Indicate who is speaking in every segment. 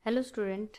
Speaker 1: Hello student.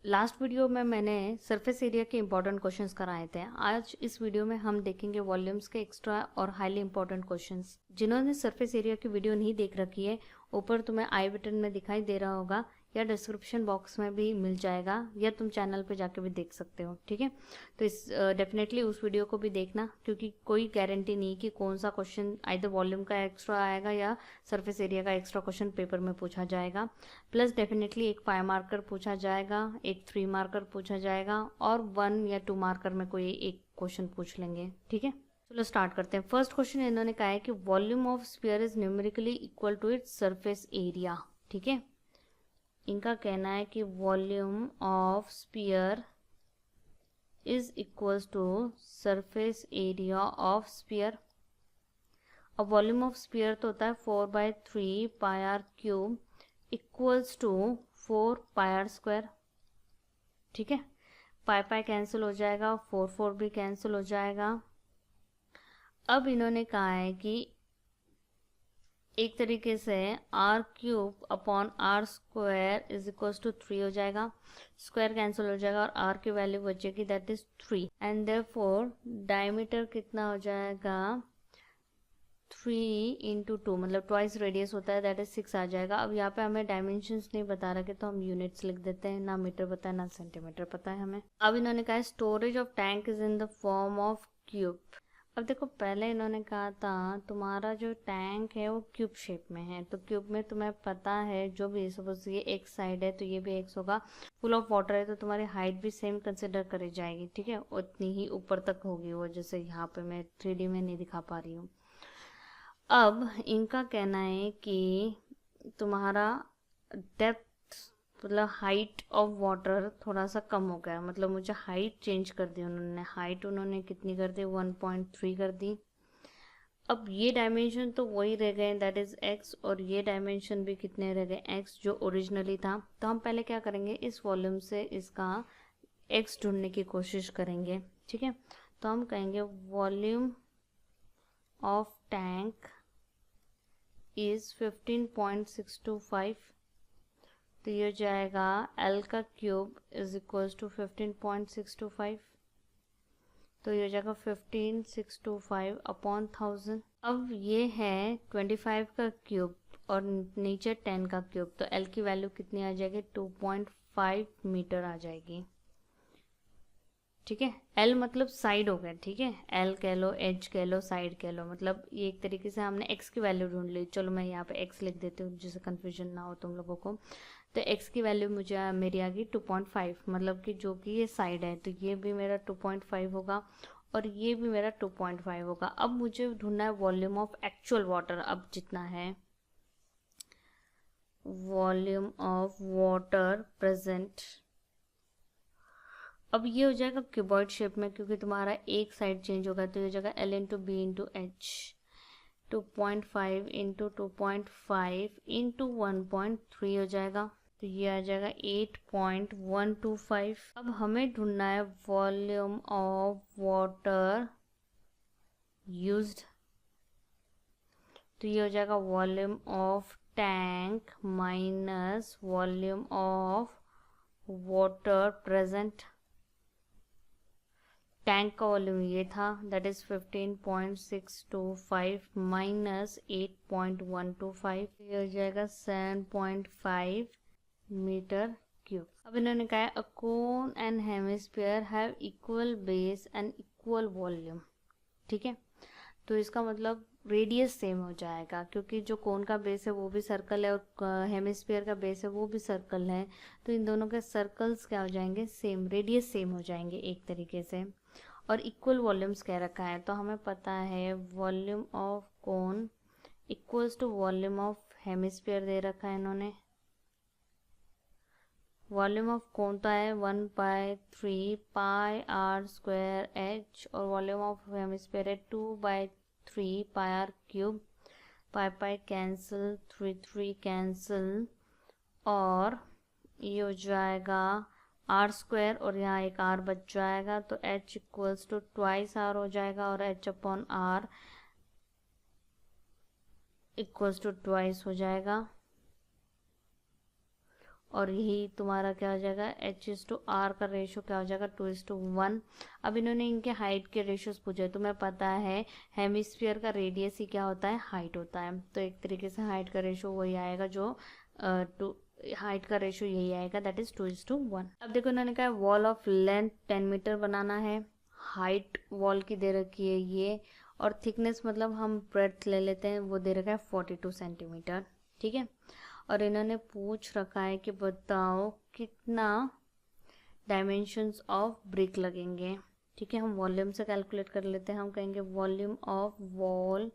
Speaker 1: Last video में मैंने surface area के इंपॉर्टेंट क्वेश्चंस कराए थे। आज इस वीडियो में हम देखेंगे वॉल्यूम्स के एक्स्ट्रा और हाईली इंपॉर्टेंट क्वेश्चंस। जिन्होंने सरफेस एरिया की वीडियो नहीं देख रखी है, ऊपर तुम्हें आई बटन में दिखाई दे रहा होगा या डिस्क्रिप्शन बॉक्स में भी मिल जाएगा, या तुम चैनल पे जाके भी देख सकते हो। ठीक है, तो इस डेफिनेटली उस वीडियो को भी देखना, क्योंकि कोई गारंटी नहीं कि कौन सा क्वेश्चन आइदर वॉल्यूम का एक्स्ट्रा आएगा या सरफेस एरिया का एक्स्ट्रा क्वेश्चन पेपर में पूछा जाएगा। प्लस डेफिनेटली एक 5 मार्कर पूछा जाएगा, एक 3 मार्कर पूछा जाएगा, और 1 या 2 मार्कर में कोई एक क्वेश्चन पूछ लेंगे। ठीक है, चलो स्टार्ट करते हैं। फर्स्ट क्वेश्चन इन्होंने कहा है कि volume of sphere is numerically equal to its surface area. ठीक है, इनका कहना है कि volume of sphere is equals to surface area of sphere. अब वॉल्यूम ऑफ स्फीयर तो होता है 4/3 pi r cube equals to 4 pi r square. ठीक है, पाई पाई कैंसिल हो जाएगा, 4 4 भी कैंसिल हो जाएगा। अब इन्होंने कहा है कि एक तरीके से r cube upon r square is equals to 3 हो जाएगा। स्क्वायर कैंसिल हो जाएगा और आर की वैल्यू बचेगी, that is 3, and therefore diameter कितना हो जाएगा, 3 इंटू 2, मतलब ट्वाइस रेडियस होता है, दैट इज 6 आ जाएगा। अब यहाँ पे हमें डायमेंशंस नहीं बता रखे, तो हम यूनिट्स लिख देते हैं। ना मीटर पता है ना सेंटीमीटर पता है हमें। अब इन्होंने कहा है storage of tank is in the form of cube. अब देखो, पहले इन्होंने कहा था तुम्हारा जो टैंक है वो क्यूब शेप में है, तो क्यूब में तुम्हें पता है जो भी, सपोज ये एक साइड है तो ये भी एक्स होगा। फुल ऑफ वाटर है तो तुम्हारी हाइट भी सेम कंसिडर करी जाएगी। ठीक है, उतनी ही ऊपर तक होगी वो, जैसे यहाँ पे मैं 3D में नहीं दिखा पा रही हूँ। अब इनका कहना है कि तुम्हारा डेप्थ मतलब हाइट ऑफ वाटर थोड़ा सा कम हो गया, मतलब मुझे हाइट चेंज कर दी उन्होंने। हाइट उन्होंने कितनी कर दी, 1.3 कर दी। अब ये डायमेंशन तो वही रह गए, दैट इज एक्स, और ये डायमेंशन भी कितने रह गए, एक्स, जो ओरिजिनली था। तो हम पहले क्या करेंगे, इस वॉल्यूम से इसका एक्स ढूंढने की कोशिश करेंगे। ठीक है, तो हम कहेंगे वॉल्यूम ऑफ टैंक इज 15.625। तो ये हो जाएगा L का क्यूब इज इक्वल्स टू 15.625। तो ये हो जाएगा 15,625 अपॉन 1000। अब ये है 25 का क्यूब और नीचे 10 का क्यूब, तो L की वैल्यू कितनी आ जाएगी, 2.5 मीटर आ जाएगी। ठीक है, एल मतलब साइड हो गया। ठीक है, एल कह लो, एच कह लो, साइड कह लो, मतलब ये एक तरीके से हमने एक्स की वैल्यू ढूंढ ली। चलो मैं यहाँ पे एक्स लिख देती हूँ जिससे कंफ्यूजन ना हो तुम लोगों को। तो एक्स की वैल्यू मुझे मेरी आ गई 2.5, मतलब कि जो कि ये साइड है तो ये भी मेरा 2.5 होगा और ये भी मेरा 2.5 होगा। अब मुझे ढूंढना है वॉल्यूम ऑफ एक्चुअल वाटर। अब जितना है वॉल्यूम ऑफ वाटर प्रेजेंट, अब ये हो जाएगा क्यूबॉइड शेप में, क्योंकि तुम्हारा एक साइड चेंज होगा, तो ये हो जाएगा L into b into h. 2.5 into 2.5 into 1.3 हो जाएगा, तो ये आ जाएगा 8.125। अब हमें ढूंढना है वॉल्यूम ऑफ वाटर यूज्ड, तो ये हो जाएगा volume of tank minus volume of water present. Tank का वॉल्यूम ये था, दैट इज 15.625 माइनस 8.125, ये हो जाएगा 7.5 मीटर क्यूब। अब इन्होंने कहा है a cone and hemisphere have equal base and equal volume. ठीक है, तो इसका मतलब रेडियस सेम हो जाएगा, क्योंकि जो कोन का बेस है वो भी सर्कल है और हेमिस्फीयर का बेस है वो भी सर्कल है, तो इन दोनों के सर्कल्स क्या हो जाएंगे, सेम, रेडियस सेम हो जाएंगे एक तरीके से। और इक्वल वॉल्यूम्स कह रखा है, तो हमें पता है volume of cone equals to volume of hemisphere दे रखा है इन्होंने। वॉल्यूम ऑफ कोन तो है 1/3 पाई आर स्क्वायर एच, और वॉल्यूम ऑफ हेमिस्फीयर है 2/3 pi r cube. Pi pi cancel, 3 3 cancel, और ये हो जाएगा आर स्क्वायर, और यहाँ एक आर बच जाएगा, तो h equals to twice r हो जाएगा, और h upon r equals to twice हो जाएगा। और यही तुम्हारा क्या हो जाएगा, H/R का रेशो क्या हो जाएगा, 2:1। अब इन्होंने इनके हाइट के रेशियोज पूछे। तुम्हें पता है हेमिस्फीयर का रेडियस ही क्या होता है, हाइट होता है। तो एक तरीके से हाइट का रेशो वही आएगा जो हाइट का रेशो यही आएगा, दैट इज 2:1। अब देखो इन्होंने कहा वॉल ऑफ लेंथ 10 मीटर बनाना है, हाइट वॉल की दे रखी है ये, और थिकनेस मतलब हम ब्रेड्थ ले लेते हैं, वो दे रखा है 42 सेंटीमीटर, ठीक है। और इन्होंने पूछ रखा है कि बताओ कितना डायमेंशंस ऑफ ब्रिक लगेंगे, ठीक है। हम वॉल्यूम से कैलकुलेट कर लेते हैं। हम कहेंगे volume of wall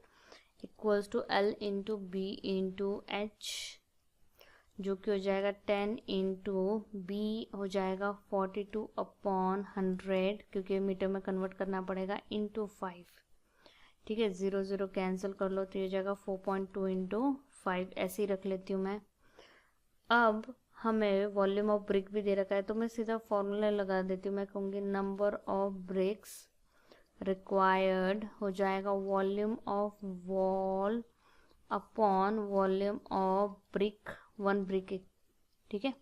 Speaker 1: equals to L into b into h, जो कि हो जाएगा 10 इंटू बी हो जाएगा 42/100, क्योंकि मीटर में कन्वर्ट करना पड़ेगा, इंटू 5, ठीक है। 0 0 कैंसिल कर लो तो ये जाएगा 4.2 इंटू 5, ऐसे ही रख लेती हूँ मैं। अब हमें वॉल्यूम ऑफ ब्रिक भी दे रखा है, तो मैं सीधा फॉर्मूला लगा देती हूँ। मैं कहूँगी नंबर ऑफ ब्रिक्स रिक्वायर्ड हो जाएगा volume of wall upon volume of brick, 1 brick, ठीक है।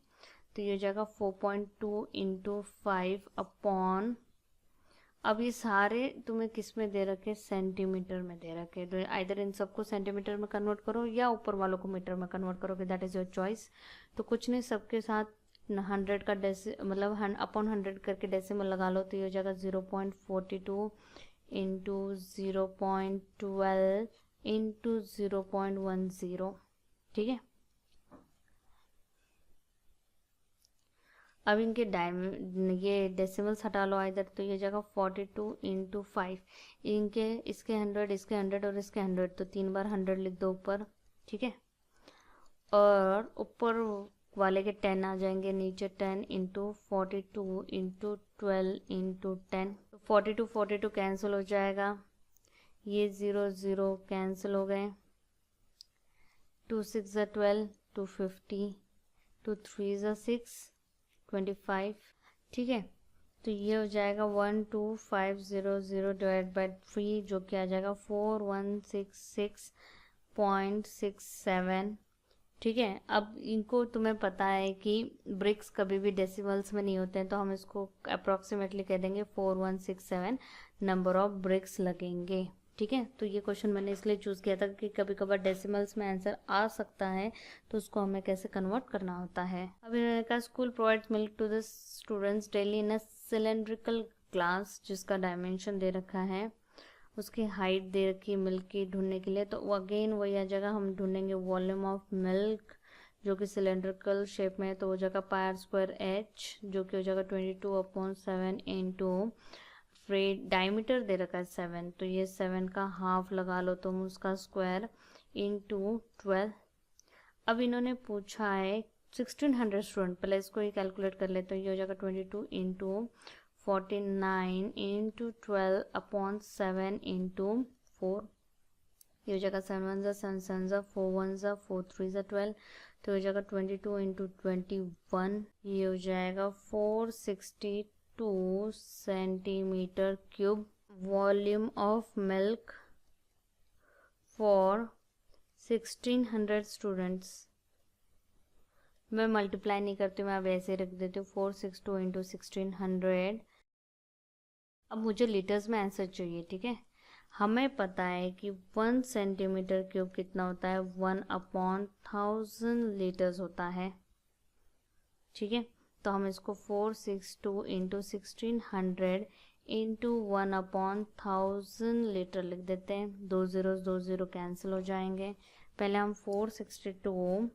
Speaker 1: तो ये हो जाएगा 4.2 इंटू 5 अपॉन, अब ये सारे तुम्हें किस में दे रखे, सेंटीमीटर में दे रखे, तो आइदर इन सबको सेंटीमीटर में कन्वर्ट करो या ऊपर वालों को मीटर में कन्वर्ट करोगे, दैट इज योर चॉइस। तो कुछ नहीं, सबके साथ 100 का मतलब अपॉन 100 करके डेसिमल लगा लो, तो ये हो जाएगा 0.42 इंटू 0.12 इंटू 0.10, ठीक है। अब इनके ये डेसिमल्स हटा लो इधर, तो ये जगह 42 इंटू 5, इनके इसके 100, इसके 100 और इसके 100, तो 3 बार 100 लिख दो ऊपर, ठीक है। और ऊपर वाले के 10 आ जाएंगे, नीचे 10 इंटू 42 इंटू 12 इंटू 10, 42 कैंसिल हो जाएगा, ये 0 0 कैंसिल हो गए, 2 6 12, 250, 2 3 6 25, ठीक है। तो ये हो जाएगा 12500 डिवाइड बाई 3, जो कि आ जाएगा 4166.67, ठीक है। अब इनको तुम्हें पता है कि ब्रिक्स कभी भी डेसिमल्स में नहीं होते हैं, तो हम इसको अप्रॉक्सीमेटली कह देंगे 4167 नंबर ऑफ ब्रिक्स लगेंगे, ठीक है। तो ये क्वेश्चन मैंने इसलिए चूज़ किया था कि कभी कभार डेसिमल्स में आंसर आ सकता है, तो उसको हमें कैसे कन्वर्ट करना होता है। अब इन्होंने कहा school provides milk to the students daily in a cylindrical glass, जिसका डायमेंशन दे रखा है, उसकी हाइट दे रखी है मिल्क की ढूंढने के लिए। तो अगेन वही आ जाएगा, हम ढूंढेंगे वॉल्यूम ऑफ मिल्क जो कि सिलेंड्रिकल शेप में है, तो हो जाएगा πr²h, जो कि हो जाएगा 22/7 इंटू डायमीटर दे रखा है 7, तो ये 7 का हाफ लगा लो तुम, उसका स्क्वायर इंटू 12। अब इन्होंने पूछा है 1600 स्टूडेंट, पहले इसको ही कैलकुलेट कर ले, तो ये हो जाएगा 22 इंटू 49 इंटू 12/7 इंटू 4, ये हो जाएगा 7 1 7 7 4 1 4 3 12, तो हो जाएगा 22 इंटू 21, ये हो जाएगा 462 centimetre cube. Volume of milk for 1600 students, मैं मल्टीप्लाई नहीं करती हूँ, मैं अब ऐसे रख देती हूँ 462 इंटू 1600। अब मुझे लीटर्स में आंसर चाहिए, ठीक है। हमें पता है कि 1 सेंटीमीटर क्यूब कितना होता है, 1/1000 लीटर्स होता है, ठीक है। तो हम इसको 462 इंटू 1600 इंटू 1/1000 लीटर लिख देते हैं। 2 0 कैंसिल हो जाएंगे। पहले हम 462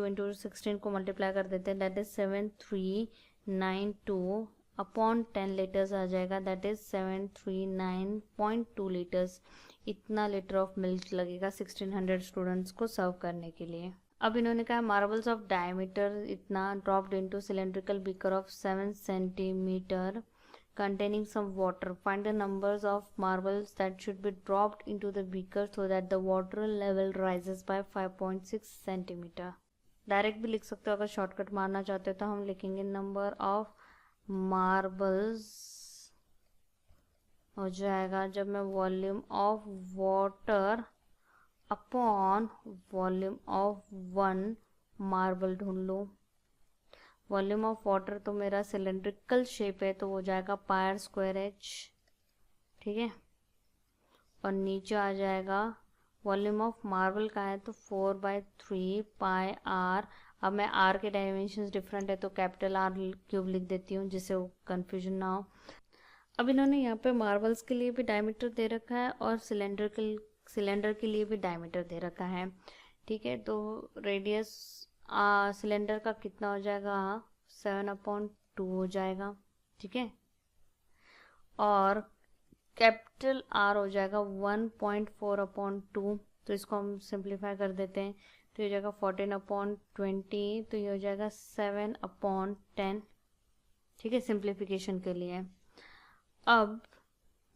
Speaker 1: इंटू 16 को मल्टीप्लाई कर देते हैं, दैट इज 7392 अपॉन 10 लीटर्स आ जाएगा, दैट इज 739.2 लीटर्स। इतना लीटर ऑफ मिल्क लगेगा 1600 स्टूडेंट्स को सर्व करने के लिए। अब इन्होंने कहा मार्बल्स ऑफ डायमीटर इतना dropped into cylindrical beaker of 7 centimetre containing some water. Find the numbers of marbles that should be dropped into the beaker so that the water level rises by 5.6 centimeter. Direct भी लिख सकते हो, अगर shortcut मारना चाहते हो तो हम लिखेंगे नंबर ऑफ मार्बल्स हो जाएगा, जब मैं volume of water upon volume of one marble ढूंढ लो। वॉल्यूम ऑफ वाटर तो मेरा सिलेंड्रिकल शेप है तो वो जाएगा पाई स्क्वायर एच, ठीक है। और नीचे आ जाएगा वॉल्यूम ऑफ मार्बल का है तो 4/3 पाई आर। अब मैं आर के डायमेंशंस डिफरेंट है तो कैपिटल आर क्यूब लिख देती हूँ जिससे वो कन्फ्यूजन ना हो। अब इन्होंने यहाँ पे मार्बल्स के लिए भी डायमीटर दे रखा है और सिलेंडर के लिए भी डायमीटर दे रखा है, ठीक है। तो रेडियस सिलेंडर का कितना हो जाएगा, 7/2 हो जाएगा, ठीक है। और कैपिटल आर हो जाएगा 1.4/2। तो इसको हम सिंप्लीफाई कर देते हैं तो ये हो जाएगा 14/20। तो ये हो जाएगा 7/10, ठीक है, सिंप्लीफिकेशन के लिए। अब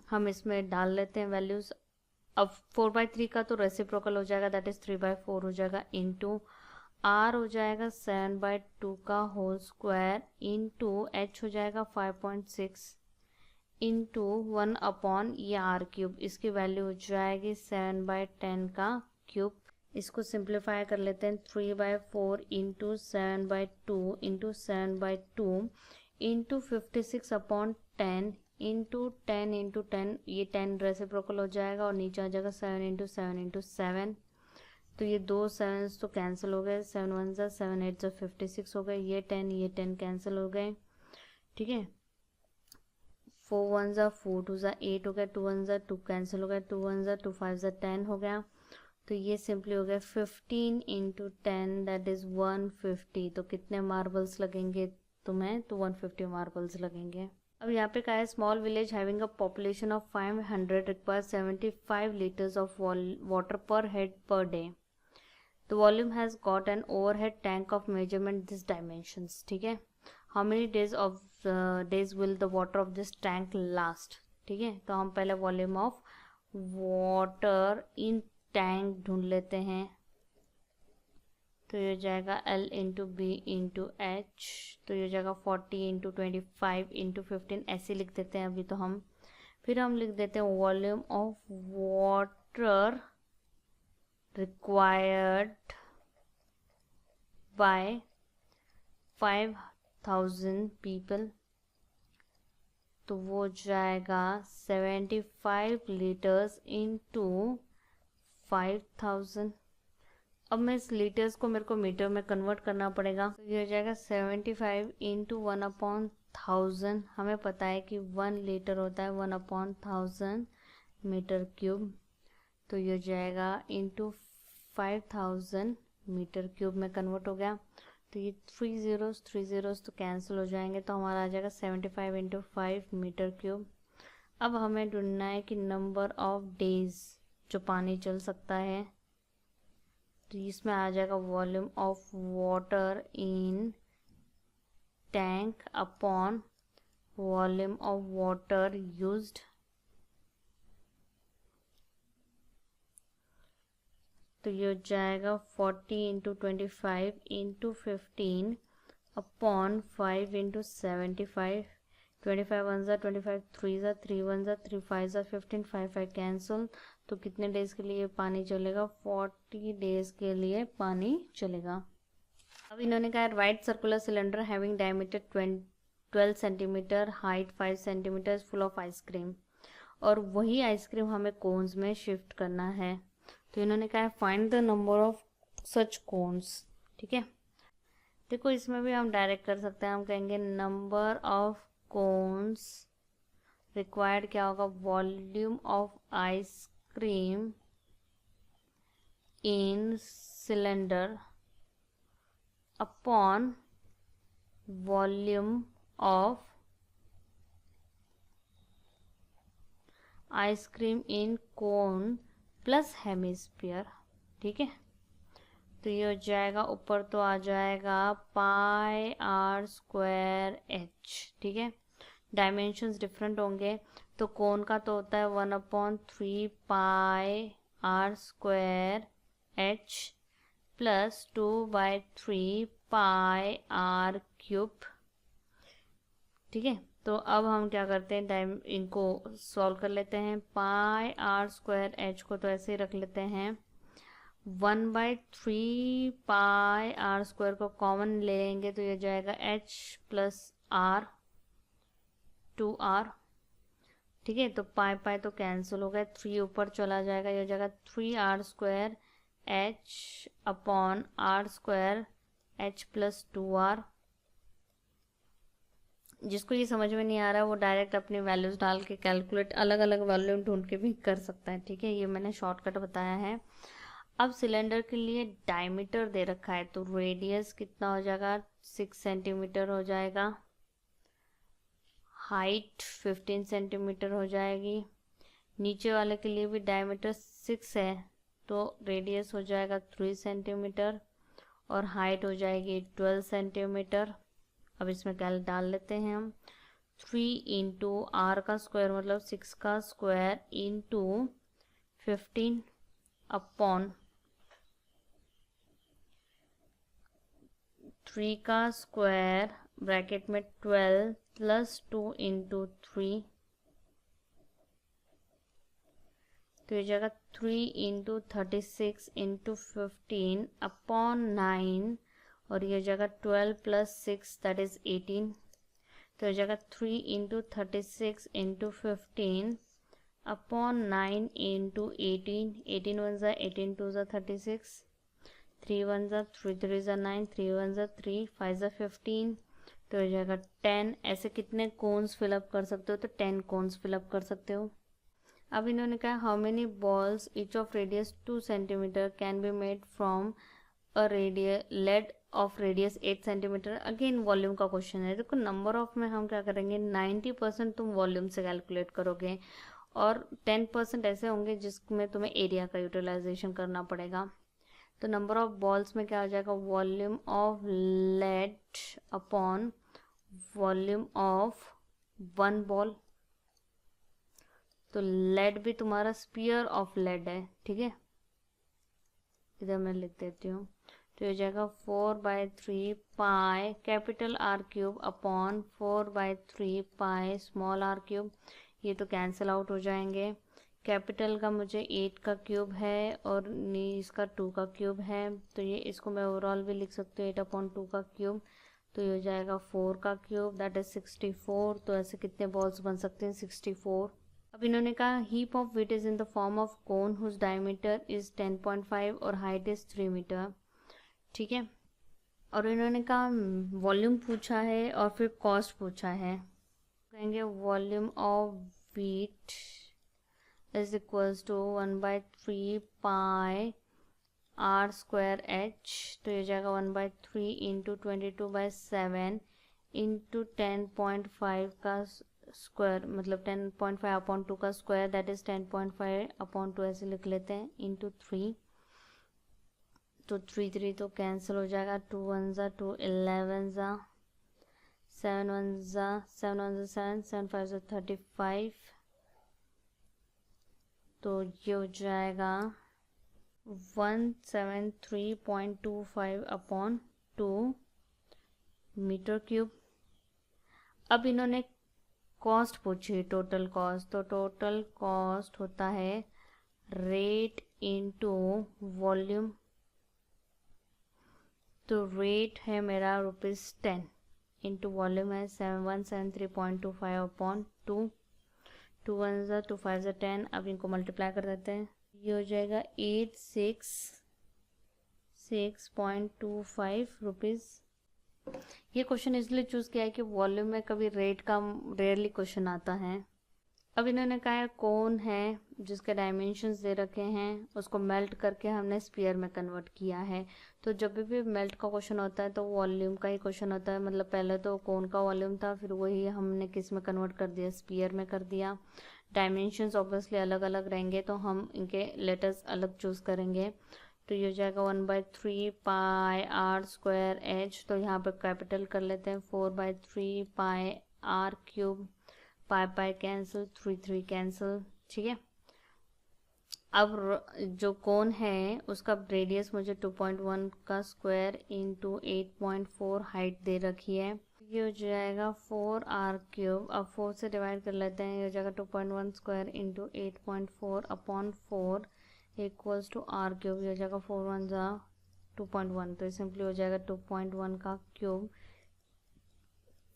Speaker 1: हम इसमें डाल लेते हैं वैल्यूज। अब 4/3 का तो रेसिप्रोकल हो जाएगा, दैट इज 3/4 हो जाएगा, इंटू आर हो जाएगा 7/2 का होल स्क्वायर, इंटू एच हो जाएगा 5.6 इंटू 1 ये आर क्यूब। इसकी वैल्यू हो जाएगी 7/10 का क्यूब। इसको सिंप्लीफाई कर लेते हैं, 3/4 into 7/2 into 7/2 into 56/10 into 10 into 10, ये 10 रेसिप्रोकल हो जाएगा और नीचे आ जाएगा 7 इंटू 7 इंटू 7। तो ये 2 7 तो कैंसिल हो गए, 7 1 ज़ा 7 8 ज़ा 56 हो गए, ये 10 कैंसिल हो गए, ठीक है। 4 1 ज़ा 4 2 ज़ा 8 हो गया, 2 1 ज़ा 2 कैंसिल हो गया, 2 1 ज़ा 2 5 ज़ा 10 हो गया। तो ये सिंपली हो गया 15 इंटू 10 दैट इज़ 150। तो कितने मार्बल्स लगेंगे तुम्हें, तो 150 मार्बल्स लगेंगे। अब यहाँ पे क्या है, small village having a population of 500 require 75 litres of water per head per day. The volume has got an overhead tank of measurement this dimensions, ठीक है। How many days will the water of this tank last, ठीक है। तो हम पहले volume of water in tank ढूंढ लेते हैं। तो ये हो जाएगा L into b into h. तो ये हो जाएगा 40 इंटू 25 इंटू 15, ऐसे लिख देते हैं अभी तो हम। फिर हम लिख देते हैं volume of water required by 5000 people. तो वो जाएगा 75 लीटर्स इंटू 5000। अब मैं इस लीटर्स को मेरे को मीटर में कन्वर्ट करना पड़ेगा। तो ये हो जाएगा 75 इंटू 1/1000। हमें पता है कि 1 लीटर होता है 1/1000 मीटर क्यूब। तो ये हो जाएगा इंटू 5000 मीटर क्यूब में कन्वर्ट हो गया। तो ये 3 zeros तो कैंसिल हो जाएंगे, तो हमारा आ जाएगा 75 इंटू 5 मीटर क्यूब। अब हमें ढूंढना है कि नंबर ऑफ डेज जो पानी चल सकता है। तो इसमें आ जाएगा volume of water in tank upon volume of water used. तो ये हो जाएगा 40 इंटू 25 इंटू 15 अपॉन 5 इंटू 75। 25 1 ज़ा 25, 3 ज़ा 3 1 ज़ा 3 5 ज़ा 15, 5 5 कैंसिल। तो कितने डेज के लिए पानी चलेगा, 40 डेज के लिए पानी चलेगा। अब इन्होंने कहा right circular cylinder having diameter 12 centimetre, height 5 centimetre, full of ice cream. और वही आइसक्रीम हमें कोन्स में शिफ्ट करना है। तो इन्होंने कहा find the number of such cones, ठीक है। देखो इसमें भी हम डायरेक्ट कर सकते हैं, हम कहेंगे नंबर ऑफ कोन्स रिक्वायर्ड क्या होगा, volume of ice cream in cylinder upon volume of ice cream in cone plus hemisphere, ठीक है। तो ये हो जाएगा, ऊपर तो आ जाएगा पाई आर स्क्वायर एच, ठीक है। डायमेंशंस डिफरेंट होंगे, तो कोन का तो होता है 1/3 pi r square h plus 2/3 pi r cube, ठीक है। तो अब हम क्या करते हैं, इनको सॉल्व कर लेते हैं। पाई आर स्क्वायर एच को तो ऐसे ही रख लेते हैं 1/3 पाई r² को कॉमन ले लेंगे तो ये जाएगा h प्लस r 2r। ठीक है, तो पाई पाई तो कैंसिल हो गया, 3 ऊपर चला जाएगा, ये हो जाएगा 3r² h upon r² h plus 2r। जिसको ये समझ में नहीं आ रहा है वो डायरेक्ट अपनी वैल्यूज डाल के कैलकुलेट अलग अलग वैल्यू ढूंढ के भी कर सकता है। ठीक है, ये मैंने शॉर्टकट बताया है। अब सिलेंडर के लिए डायमीटर दे रखा है, तो रेडियस कितना हो जाएगा, 6 सेंटीमीटर हो जाएगा, हाइट 15 सेंटीमीटर हो जाएगी। नीचे वाले के लिए भी डायमीटर 6 है, तो रेडियस हो जाएगा 3 सेंटीमीटर और हाइट हो जाएगी 12 सेंटीमीटर। अब इसमें क्या डाल लेते हैं हम, 3 इंटू r का स्क्वायर मतलब 6 का स्क्वायर इंटू 15 अपॉन 3 का स्क्वायर ब्रैकेट में 12 प्लस 2 इंटू 3, तो ये जगह 3 इंटू 36 इंटू 15 अपॉन 9 और ये जगह 12 प्लस 6 दैट इज 18, तो ये जगह 3 इंटू 36 इंटू 15 अपॉन 9 इंटू 18, 18 1 ज़ा 18 2 ज़ा 36, 3 1 ज़ा 3 3 ज़ा 9, 3 1 ज़ा 3 5 ज़ा 15, तो ये जाएगा 10। ऐसे कितने कोन्स फिलअप कर सकते हो, तो 10 कोन्स फिलअप कर सकते हो। अब इन्होंने कहा how many balls each of radius 2 centimetre can be made from a laid off radius 8 centimetre. Again volume का क्वेश्चन है। देखो नंबर ऑफ में हम क्या करेंगे, 90% तुम वॉल्यूम से कैलकुलेट करोगे और 10% ऐसे होंगे जिसमें तुम्हें एरिया का यूटिलाइजेशन करना पड़ेगा। तो नंबर ऑफ बॉल्स में क्या हो जाएगा, volume of lead upon volume of 1 ball. तो लेड भी तुम्हारा स्पीयर ऑफ लेड है। ठीक है, इधर मैं लिख देती हूँ, तो ये जाएगा 4/3 pi capital r³ upon 4/3 pi small r³। ये तो कैंसिल आउट हो जाएंगे। कैपिटल का मुझे 8 का क्यूब है और इसका 2 का क्यूब है, तो ये इसको मैं ओवरऑल भी लिख सकती हूँ 8/2 का क्यूब, तो ये हो जाएगा 4 का क्यूब दैट इज 64। तो ऐसे कितने बॉल्स बन सकते हैं, 64। अब इन्होंने कहा heap of wheat is in the form of cone whose diameter is 10.5 और हाइट इज 3 मीटर। ठीक है, और इन्होंने कहा वॉल्यूम पूछा है और फिर कॉस्ट पूछा है। कहेंगे volume of wheat is equals to 1/3 pi r² h, तो ये जाएगा 1/3 इंटू 22/7 इंटू 10.5 का स्क्वायर मतलब 10.5/2 का स्क्वायर दैट इज 10.5/2 ऐसे लिख लेते हैं इंटू 3, तो 3 3 तो कैंसिल हो जाएगा, 2 1 ज़ा 2 11 ज़ा 7 1 ज़ा 7 1 ज़ा 7 7 5 ज़ा 35, तो ये हो जाएगा 173.25/2 मीटर क्यूब। अब इन्होंने कॉस्ट पूछी, टोटल कॉस्ट, तो टोटल कॉस्ट होता है रेट इनटू वॉल्यूम, तो रेट है मेरा ₹10 इंटू वॉल्यूम है 7173.25/2, 2 1 ज़ा 2 5 ज़ा 10। अब इनको मल्टीप्लाई कर देते हैं, ये हो जाएगा 866.25 रुपीज़। ये क्वेश्चन इसलिए चूज़ किया है कि वॉल्यूम में कभी रेट का रेयरली क्वेश्चन आता है। अब इन्होंने कहा है कोन है जिसके डायमेंशंस दे रखे हैं, उसको मेल्ट करके हमने स्फीयर में कन्वर्ट किया है। तो जब भी मेल्ट का क्वेश्चन होता है तो वॉल्यूम का ही क्वेश्चन होता है, मतलब पहले तो कोन का वॉल्यूम था, फिर वही हमने किस में कन्वर्ट कर दिया, स्फीयर में कर दिया। डायमेंशंस ऑब्वियसली अलग अलग रहेंगे तो हम इनके लेटर्स अलग चूज़ करेंगे। तो ये हो जाएगा 1/3 पाई r² h, तो यहाँ पे कैपिटल कर लेते हैं 4/3 पाई r³, पाई पाई कैंसिल, 3 3 कैंसिल। ठीक है, अब जो कोन है उसका रेडियस मुझे 2.1 का स्क्वायर इंटू 8.4 हाइट दे रखी है, ये हो जाएगा 4r³। अब 4 से डिवाइड कर लेते हैं, ये हो जाएगा 2.1 square into 8.4 upon 4 equals to r cube, ये हो जाएगा 4 1 जा 2.1, तो सिंपली हो जाएगा 2.1 का cube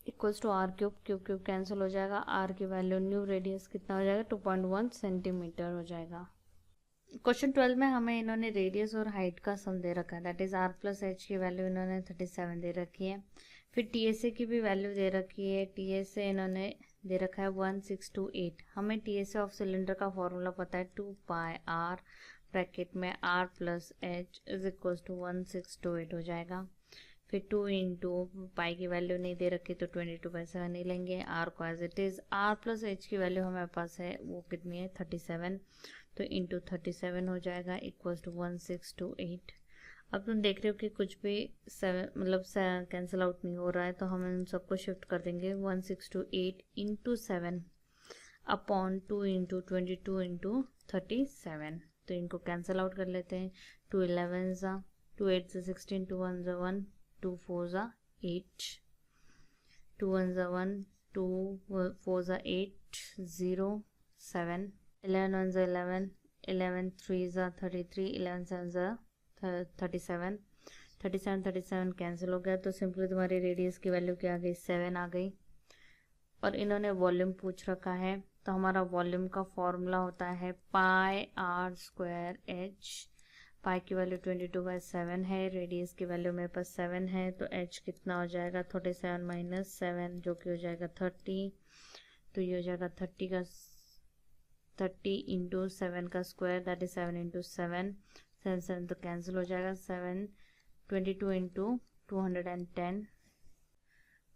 Speaker 1: equals to r cube, cube cube cancel हो जाएगा, आर की वैल्यू न्यू रेडियस कितना हो जाएगा 2.1 सेंटीमीटर हो जाएगा। क्वेश्चन 12 में हमें इन्होंने रेडियस और हाइट का सम दे रखा है, that is r plus h की वैल्यू इन्होंने 37 दे रखी है। फिर टी एस ए की भी वैल्यू दे रखी है, टी एस ए इन्होंने दे रखा है 1628। हमें T S A of cylinder का फॉर्मूला पता है 2 पाई आर ब्रैकेट में r plus h is equal to 1628 हो जाएगा। फिर 2 इंटू पाई की वैल्यू नहीं दे रखी तो 22/7 नहीं लेंगे, आर को as it is, r plus h की वैल्यू हमारे पास है वो कितनी है 37, तो इंटू 37 हो जाएगा इक्वल्स टू 1628। अब तुम देख रहे हो कि कुछ भी 7 मतलब कैंसिल आउट नहीं हो रहा है, तो हम इन सबको शिफ्ट कर देंगे 1628 इंटू 7 अपॉन 2 इंटू 22 इंटू 37, तो इनको कैंसिल आउट कर लेते हैं। 2 11 ज़ा 2 8 ज़ा 16, 2 1 ज़ा 1, 2 4 ज़ा 8, 2 1 ज़ा 1, 2 4 ज़ा 8, 0 7, 11 1 ज़ा 11, 11 3 ज़ा 33, 11 7 ज़ा 37, 37 37 कैंसिल हो गया, तो सिंपली तुम्हारी रेडियस की वैल्यू क्या आ गई 7 आ गई। और इन्होंने वॉल्यूम पूछ रखा है, तो हमारा वॉल्यूम का फॉर्मूला होता है पाई आर स्क्वायर एच। पाई की वैल्यू 22/7 है, रेडियस की वैल्यू मेरे पास 7 है, तो एच कितना हो जाएगा 37 माइनस 7 जो कि हो जाएगा 30, तो ये हो जाएगा 30 इंटू 7 का स्क्वायर दैट इज 7 इंटू 7, 7 7 तो कैंसिल हो जाएगा, 7 22 into 210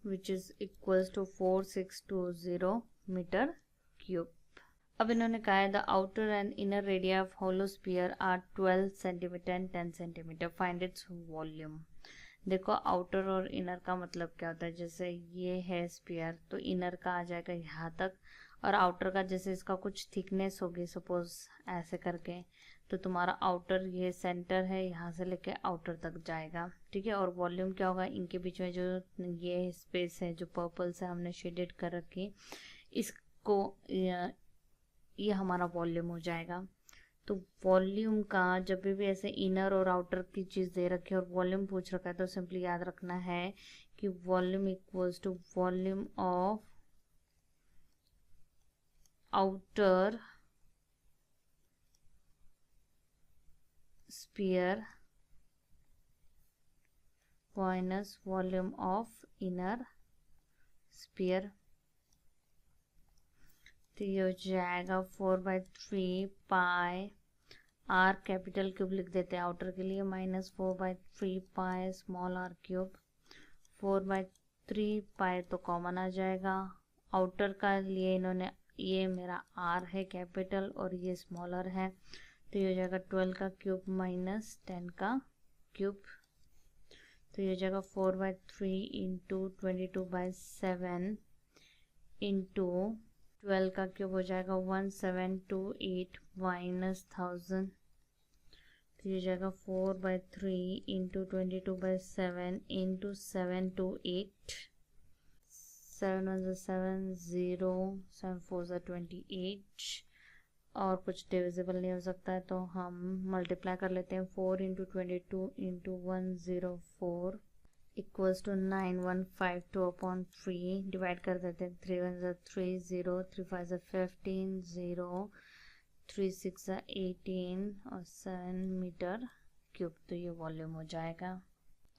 Speaker 1: which is equals to 4620 meter cube. अब इन्होंने कहा है the outer and inner radii of hollow sphere are 12 centimeter and 10 centimeter, find its volume. देखो आउटर और इनर का मतलब क्या होता है, जैसे ये है स्फीयर तो इनर का आ जाएगा यहाँ तक, और आउटर का जैसे इसका कुछ थिकनेस होगी सपोज ऐसे करके, तो तुम्हारा आउटर ये सेंटर है यहाँ से लेके आउटर तक जाएगा, ठीक है। और वॉल्यूम क्या होगा, इनके बीच में जो ये स्पेस है जो पर्पल से हमने शेडेड कर रखी, इसको ये हमारा वॉल्यूम हो जाएगा। तो वॉल्यूम का जब भी ऐसे इनर और आउटर की चीज़ दे रखी है और वॉल्यूम पूछ रखा है, तो सिंपली याद रखना है कि volume equals to volume of outer sphere minus volume of inner sphere, तो ये हो जाएगा 4/3 पाई आर कैपिटल क्यूब लिख देते हैं आउटर के लिए, minus 4/3 pi small r cube, 4/3 pi तो कॉमन आ जाएगा। आउटर का लिए इन्होंने, ये मेरा आर है कैपिटल और ये स्मॉलर है, तो ये हो जाएगा 12 का क्यूब माइनस 10 का क्यूब, तो ये हो जाएगा 4/3 इंटू 22/7 इंटू 12 का क्यूब हो जाएगा 1728 माइनस 1000, तो ये हो जाएगा 4/3 इंटू 22/7 इंटू 728, 7 1 7 0 7 4 28, और कुछ डिविजिबल नहीं हो सकता है तो हम मल्टीप्लाई कर लेते हैं, 4 into 22 into 104 equals to 9152 upon 3, divide कर देते हैं, 3 1 3 0, 3 5 15 0, 3 6 18 और 7 मीटर क्यूब, तो ये वॉल्यूम हो जाएगा।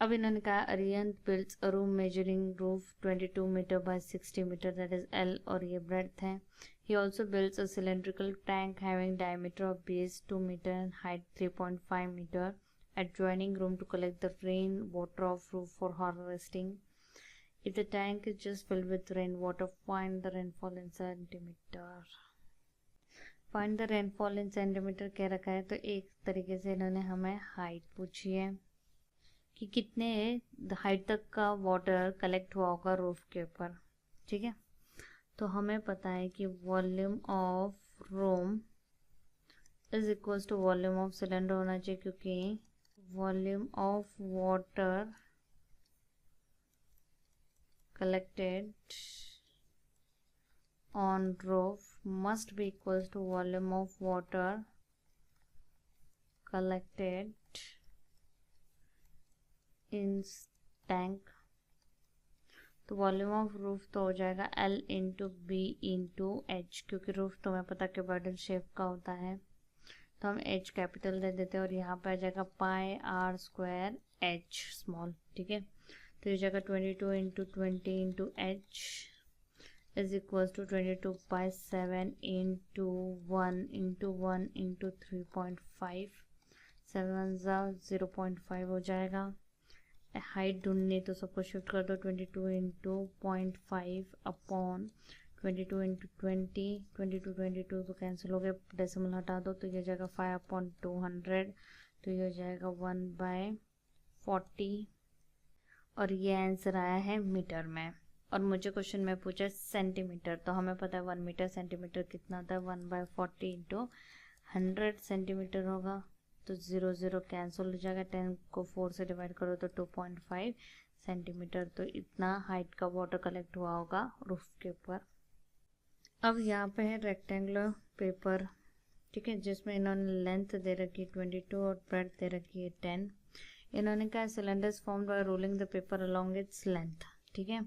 Speaker 1: अब इन्होंने कहा अरियंत builds a room measuring roof 22 metre by 60 metre that is l, और ये ब्रेड्थ है। He also builds a cylindrical tank having diameter of base 2 meter and height 3.5 meter adjoining room to collect the rain water of roof for harvesting. If the tank is just filled with rainwater, find the rainfall in centimeter. Find the rainfall in centimeter कह रखा है, तो एक तरीके से इन्होंने हमें height पूछी है कि कितने हाइट तक का वाटर कलेक्ट हुआ होगा रूफ के ऊपर, ठीक है। तो हमें पता है कि volume of room is equals to volume of cylinder होना चाहिए, क्योंकि volume of water collected on roof must be equals to volume of water collected in tank, तो वॉल्यूम ऑफ रूफ तो हो जाएगा L into b into h, क्योंकि roof तो हमें पता कि बर्डन शेप का होता है, तो हम H कैपिटल दे देते हैं और यहाँ पे आ जाएगा pi r square H small, ठीक है। तो ये जाएगा 22 into 20 into h is equal to 22 pi 7 into 1 into 1 into 3.5, 7 0.5 हो जाएगा। हाइट ढूंढनी तो सबको शिफ्ट कर दो, 22 इंटू 0.5 अपॉन 22 इंटू 22 तो कैंसिल हो गए, डेसिमल हटा दो तो ये जाएगा 5/200, तो ये हो जाएगा 1/40, और ये आंसर आया है मीटर में। और मुझे क्वेश्चन में पूछा सेंटीमीटर, तो हमें पता है 1 मीटर सेंटीमीटर कितना होता है, 1/40 इंटू 100 सेंटीमीटर होगा, तो 0 0 कैंसिल हो जाएगा, 10 को 4 से डिवाइड करो तो 2.5 सेंटीमीटर, तो इतना हाइट का वाटर कलेक्ट हुआ होगा रूफ के ऊपर। अब यहाँ पे है रेक्टेंगुलर पेपर, ठीक है, जिसमें इन्होंने लेंथ दे रखी है 22 और ब्रेड्थ दे रखी है 10। इन्होंने कहा cylinders formed by rolling the paper along its length, ठीक है,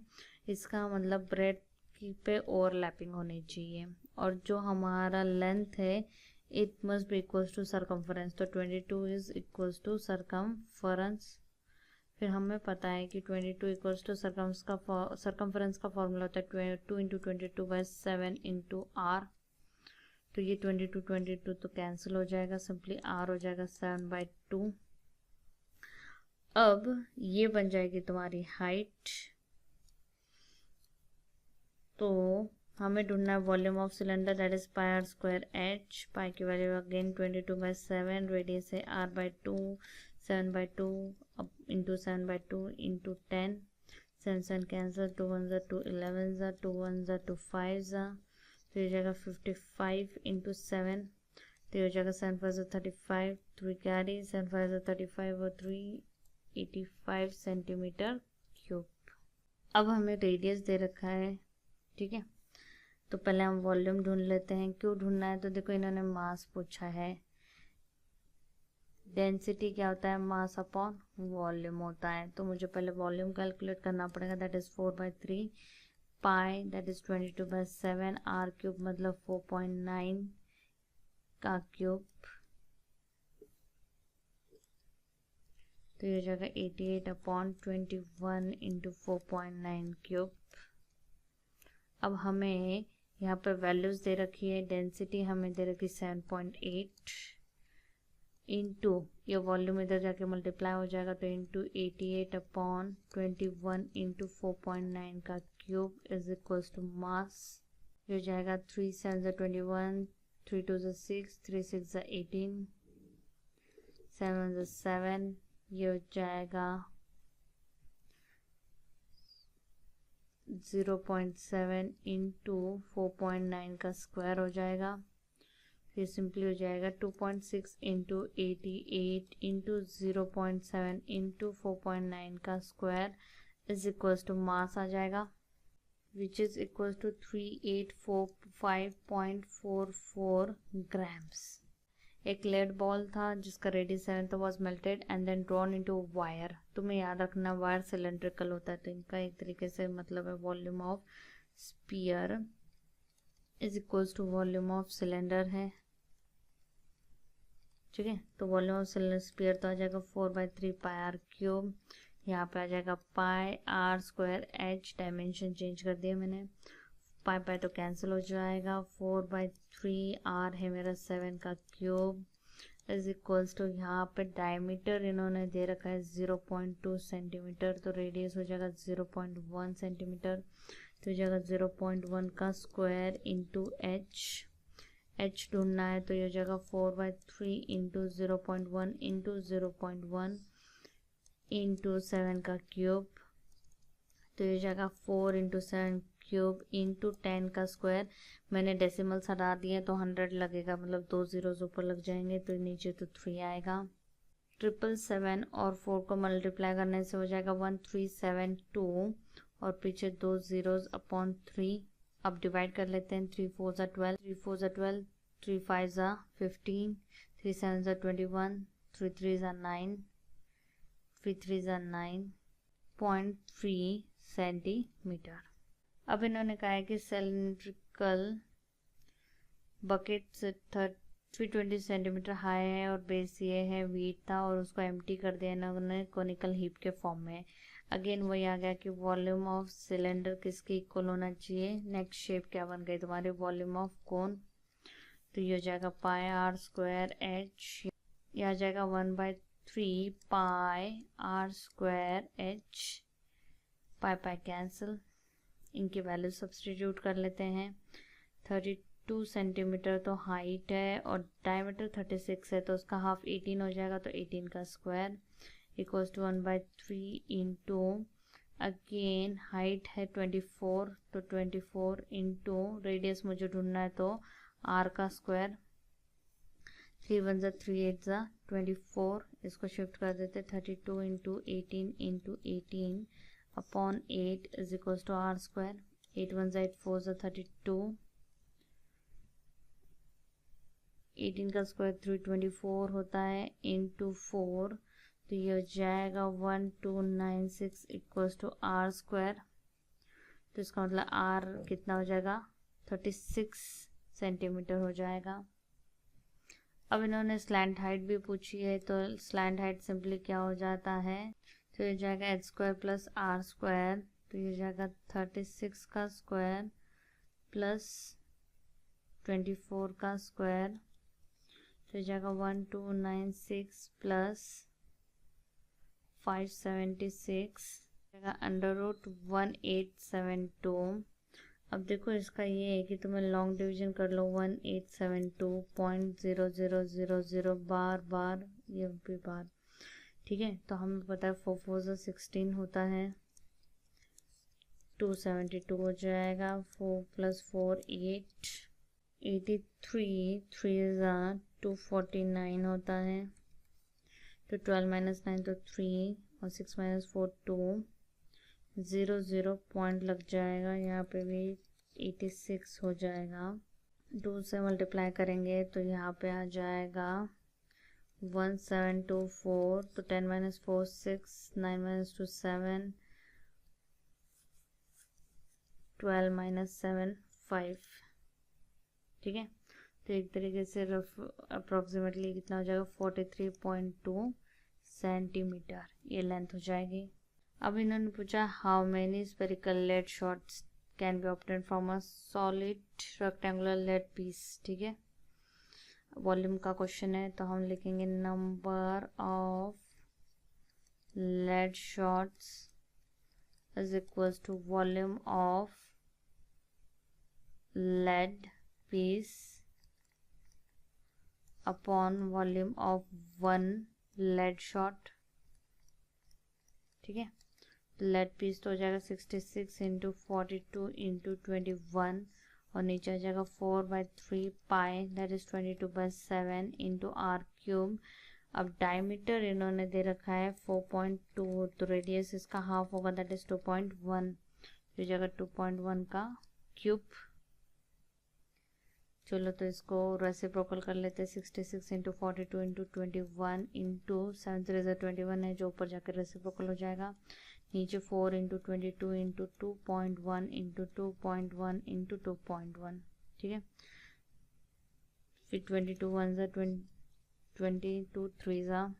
Speaker 1: इसका मतलब ब्रेड की पे ओवरलैपिंग होनी चाहिए, और जो हमारा लेंथ है it must be equals to circumference, तो 22 इज इक्वल्स टू सरकमफरेंस। फिर हमें पता है कि 22 इक्वल्स टू सरकमफरेंस का फॉर्मूला होता है 2 इंटू 22/7 इंटू आर, तो ये 22 तो कैंसिल हो जाएगा, सिंपली आर हो जाएगा 7/2। अब ये बन जाएगी तुम्हारी हाइट, तो हमें ढूंढना है volume of cylinder, that is pi r square h, pi की वैल्यू अगेन 22/7, रेडियस है r/2, 7/2 इंटू 7/2 इंटू 10, 7 कैंसल, 2 1 2 11 2 1 2 5, तो ये जाएगा 55 इंटू 7, तो ये जाएगा 7 5 35, 3 कैरी, 7 5 35 और 3 85 सेंटीमीटर क्यूब। अब हमें रेडियस दे रखा है, ठीक है, तो पहले हम वॉल्यूम ढूंढ लेते हैं। क्यों ढूंढना है, तो देखो इन्होंने मास पूछा है, डेंसिटी क्या होता है, मास अपॉन वॉल्यूम होता है, तो मुझे पहले वॉल्यूम कैलकुलेट करना पड़ेगा, that is 4/3 pi, that is 22/7, r cube मतलब 4.9 का क्यूब, तो ये जाएगा 88/21 इंटू 4.9 क्यूब। अब हमें यहाँ पर वैल्यूज दे रखी है, डेंसिटी हमें दे रखी 7.8 इंटू ये वॉल्यूम इधर जाके मल्टीप्लाई हो जाएगा, तो इंटू 88/21 इंटू 4.9 का cube is equals to mass, ये जाएगा 3 7 21, 3 2 6, 3 6 18, 7 7, ये हो जाएगा 0.7 इंटू 4.9 का स्क्वायर हो जाएगा, फिर सिंपली हो जाएगा 2.6 इंटू 88 इंटू 0.7 इंटू 4.9 का square is equals to mass आ जाएगा, which is equals to 3845.44 grams. एक लेड बॉल था जिसका radius 7 was melted and then drawn into wire. तुम्हें याद रखना वायर सिलेंड्रिकल होता है, तो इनका एक तरीके से मतलब है volume of sphere is equals to volume of cylinder है, ठीक है। तो वॉल्यूम ऑफ स्पीयर तो आ जाएगा 4/3 पाई आर क्यूब, यहाँ पे आ जाएगा pi r square h, dimension change कर दिया मैंने, पाई पाई तो कैंसिल हो जाएगा, 4/3 आर है मेरा 7 का क्यूब इज इक्वल्स टू यहाँ पे डायमीटर इन्होंने दे रखा है 0.2 सेंटीमीटर, तो रेडियस हो जाएगा 0.1 सेंटीमीटर, तो जाएगा 0.1 का स्क्वायर इंटू एच ढूंढना है, तो ये जाएगा 4/3 इंटू 0.1 इंटू 0.1 इंटू 7 का क्यूब, तो ये जाएगा 4 इंटू 7 क्यूब इंटू 10 का स्क्वायर, मैंने डेसिमल्स हटा दिए तो 100 लगेगा, मतलब 2 zeros ऊपर लग जाएंगे, तो नीचे तो 3 आएगा। 777 और 4 को मल्टीप्लाई करने से हो जाएगा 1372 और पीछे 2 zeros अपॉन 3। अब डिवाइड कर लेते हैं, 3 4 12, 3 4 12, 3 5 15, 3 7 21, 3 3s are 9, 3 3s are 9.3 centimetre. अब इन्होंने कहा है कि सिलेंड्रिकल बकेट 320 सेंटीमीटर हाई है और बेस ये है वीट था और उसको एम्प्टी कर दिया इन्होंने कोनिकल हीप के फॉर्म में। अगेन वही आ गया कि वॉल्यूम ऑफ सिलेंडर किसके इक्वल होना चाहिए। नेक्स्ट शेप क्या बन गई तुम्हारी, वॉल्यूम ऑफ कोन, तो ये हो जाएगा पाई आर स्क्वायर एच, ये आ जाएगा 1/3 pi r square h, pi pi cancel, इनकी वैल्यू सब्सटीट्यूट कर लेते हैं। 32 सेंटीमीटर तो हाइट है और डायमीटर 36 है तो उसका हाफ 18 हो जाएगा, तो 18 का square equals to 1/3 into again height है 24 तो 24 इंटू रेडियस मुझे ढूंढना है तो आर का स्क्वायर, 3 1 ज़ा 3 8 ज़ा 24, इसको शिफ्ट कर देते 32 into 18 into 18 upon 8 is equals to r square, 8 1 ज़ा 8 4 ज़ा 32, 18 का स्क्वायर 324 होता है इंटू 4, तो ये हो जाएगा 1296 इक्वल्स टू आर स्क्वायर, तो इसका मतलब आर कितना हो जाएगा 36 सेंटीमीटर हो जाएगा। अब इन्होंने स्लैंट हाइट भी पूछी है तो स्लैंट हाइट सिंपली क्या हो जाता है, तो ये जाएगा h square plus r square, तो ये जाएगा 36 का स्क्वायर प्लस 24 का स्क्वायर, तो ये जाएगा 1296 प्लस 576 अंडर रूट 1872। अब देखो इसका ये है कि तुम्हें लॉन्ग डिवीजन कर लो 1872.0000 बार बार ये भी बार, ठीक है। तो हमें पता है 4 4 ज़ा 16 होता है, 272 हो जाएगा, 4 + 4 8, 83, 3 ज़ा 249 होता है, तो 12 - 9 तो 3 और 6 - 4 2, 0 0 पॉइंट लग जाएगा, यहाँ पे भी 86 हो जाएगा। 2 से मल्टीप्लाई करेंगे तो यहाँ पे आ जाएगा 1724, तो 10 - 4 6, 9 - 2 7, 12 - 7 5, ठीक है। तो एक तरीके से रफ अप्रोक्सीमेटली कितना हो जाएगा 43.2 सेंटीमीटर ये लेंथ हो जाएगी। अब इन्होंने पूछा how many spherical lead shots can be obtain from a solid rectangular lead piece, ठीक है। वॉल्यूम का क्वेश्चन है तो हम लिखेंगे number of lead shots is equals to volume of lead piece upon volume of 1 lead shot, ठीक है। Lead piece तो हो जाएगा 66 इंटू 42 इंटू 21 और नीचे आ जाएगा 4/3 pi that is 22/7 into r cube. अब डायमीटर इन्होंने दे रखा है 4.2, तो रेडियस इसका हाफ होगा दैट इज 2.1, तो जगह 2.1 का क्यूब। चलो तो इसको रेसिप्रोकल कर लेते हैं, 66 इंटू 42 इंटू 21 इंटू 7 3 ज़ा 21 है जो ऊपर जाकर रेसिप्रोकल हो जाएगा, नीचे 4 इंटू 22 इंटू 2.1 इंटू 2.1 इंटू 2.1, ठीक है। फिर 22 1 ज़ा 22 3 ज़ा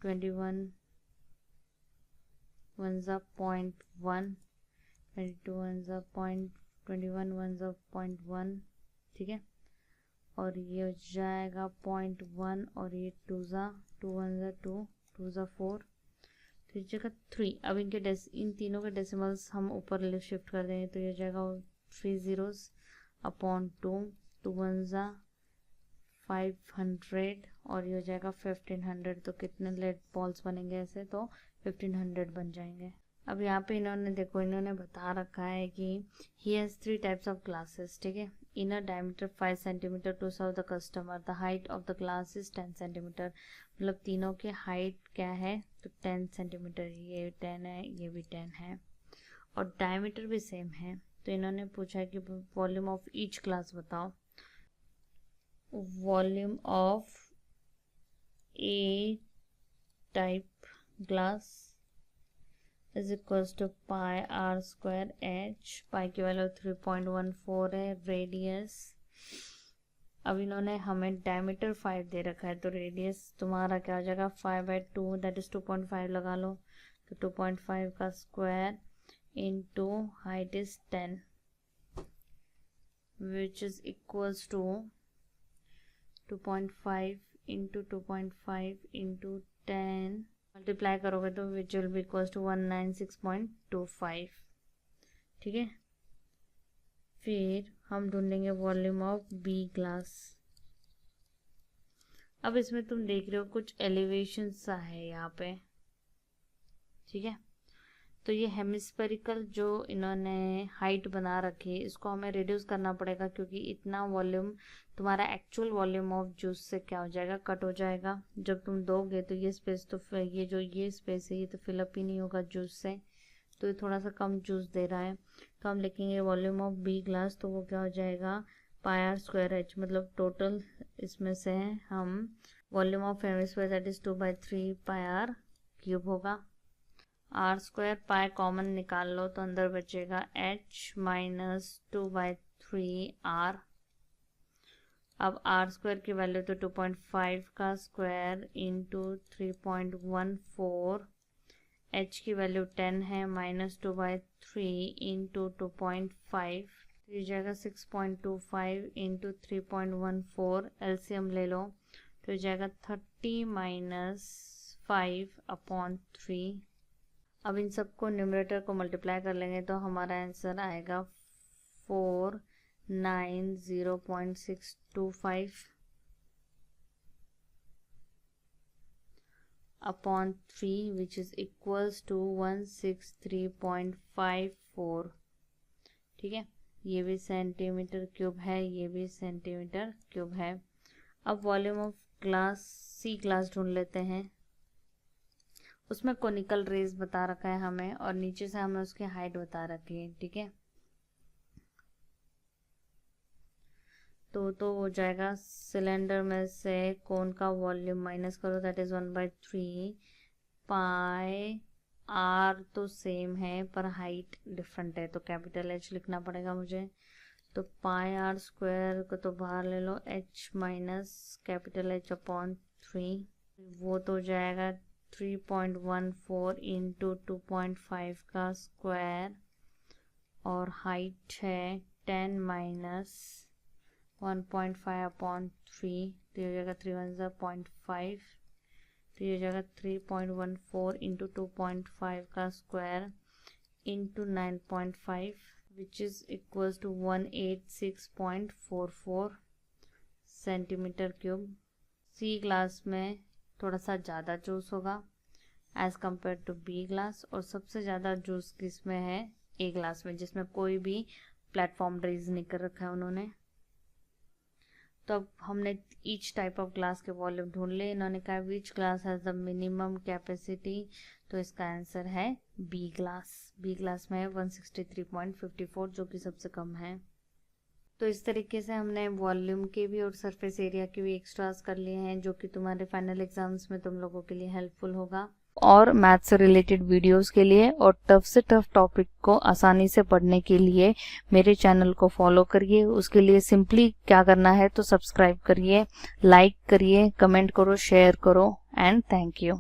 Speaker 1: 21 1 ज़ा 0.1, 22 1 ज़ा 0.21 1 ज़ा 0.1, ठीक है। और ये हो जाएगा 0.1 और ये 2 ज़ा 2 1 ज़ा 2 2 ज़ा 4, तो इस जगह 3। अब इन तीनों के डेसिमल्स हम ऊपर शिफ्ट कर देंगे तो ये हो जाएगा 3 zeros अपॉन 2, 2 1 ज़ा 500 और ये हो जाएगा 1500, तो कितने लेड बॉल्स बनेंगे ऐसे, तो 1500 बन जाएंगे। अब यहाँ पे इन्होंने बता रखा है कि he has 3 types of glasses, ठीक है। Inner diameter 5 centimeter to serve the customer, the height of the glass is 10 centimeter, मतलब तीनों की हाइट क्या है तो 10 सेंटीमीटर, ये 10 है ये भी 10 है और डायमीटर भी सेम है। तो इन्होंने पूछा है कि वॉल्यूम ऑफ ईच ग्लास बताओ। Volume of A type glass is equals to pi r square h, पाई की वैल्यू 3.14 है, रेडियस। अब इन्होंने हमें डायमीटर 5 दे रखा है, तो रेडियस तुम्हारा क्या हो जाएगा 5/2, दैट इज 2.5 लगा लो, तो 2.5 का square into height is 10 which is equals to 2.5 into 2.5 into 10 multiply करोगे तो which will be equals to 196.25। ठीक है, फिर हम ढूंढेंगे वॉल्यूम ऑफ बी ग्लास। अब इसमें तुम देख रहे हो कुछ एलिवेशन सा है यहाँ पे। ठीक है, तो ये हेमिस्फेरिकल जो इन्होंने हाइट बना रखी है इसको हमें रिड्यूस करना पड़ेगा, क्योंकि इतना वॉल्यूम तुम्हारा एक्चुअल वॉल्यूम ऑफ जूस से क्या हो जाएगा, कट हो जाएगा। जब तुम दोगे तो ये स्पेस, तो ये जो ये स्पेस है ये तो फिलअप ही नहीं होगा जूस से, तो ये थोड़ा सा कम जूस दे रहा है। तो हम लिखेंगे वॉल्यूम ऑफ बी ग्लास, तो वो क्या हो जाएगा पाई आर स्क्वायर एच, मतलब टोटल इसमें से हम volume of hemisphere that is 2/3 pi r cube होगा। आर स्क्वायर पाई कॉमन निकाल लो तो अंदर बचेगा h माइनस 2/3 आर। अब आर स्क्वायर की वैल्यू तो 2.5 का स्क्वायर इंटू 3.14, h की वैल्यू 10 है, माइनस 2/3 इंटू 2.5, तो ये जाएगा 6.25 इंटू 3.14, एलसीएम ले लो तो ये जाएगा 30 माइनस 5/3। अब इन सबको न्यूमरेटर को मल्टीप्लाई कर लेंगे तो हमारा आंसर आएगा 490.625 upon 3 which is equals to 163.54। ठीक है, ये भी सेंटीमीटर क्यूब है, ये भी सेंटीमीटर क्यूब है। अब volume of glass C glass ढूंढ लेते हैं। उसमें कोनिकल रेज बता रखा है हमें और नीचे से हमें उसकी हाइट बता रखी है। ठीक है, तो हो जाएगा सिलेंडर में से कोन का वॉल्यूम माइनस करो दैट इज 1/3 पाई आर, तो सेम है पर हाइट डिफरेंट है तो कैपिटल एच लिखना पड़ेगा मुझे। तो पाई आर स्क्वायर को तो बाहर ले लो, H minus capital H upon 3, वो तो हो जाएगा 3.14 इंटू 2.5 का स्क्वायर और हाइट है 10 माइनस 1.5 अपॉन 3, तो ये हो जाएगा 310.5, तो ये हो जाएगा 3.14 इंटू 2.5 का square into 9.5 which is equals to 186.44 centimetre cube. C glass में थोड़ा सा ज़्यादा जूस होगा as compare to B glass, और सबसे ज़्यादा जूस किसमें है, ए ग्लास में, जिसमें कोई भी प्लेटफॉर्म रेज नहीं कर रखा है उन्होंने। तो अब हमने ईच टाइप ऑफ ग्लास के वॉल्यूम ढूंढ लिए। इन्होंने कहा which glass has the minimum capacity, तो इसका आंसर है बी ग्लास। बी ग्लास में है 163.54 जो कि सबसे कम है। तो इस तरीके से हमने वॉल्यूम के भी और सरफेस एरिया के भी एक्स्ट्रास कर लिए हैं, जो कि तुम्हारे फाइनल एग्जाम्स में तुम लोगों के लिए हेल्पफुल होगा। और मैथ से रिलेटेड वीडियोस के लिए और टफ से टफ टॉपिक को आसानी से पढ़ने के लिए मेरे चैनल को फॉलो करिए। उसके लिए सिंपली क्या करना है, तो सब्सक्राइब करिए, लाइक करिए, कमेंट करो, शेयर करो एंड थैंक यू।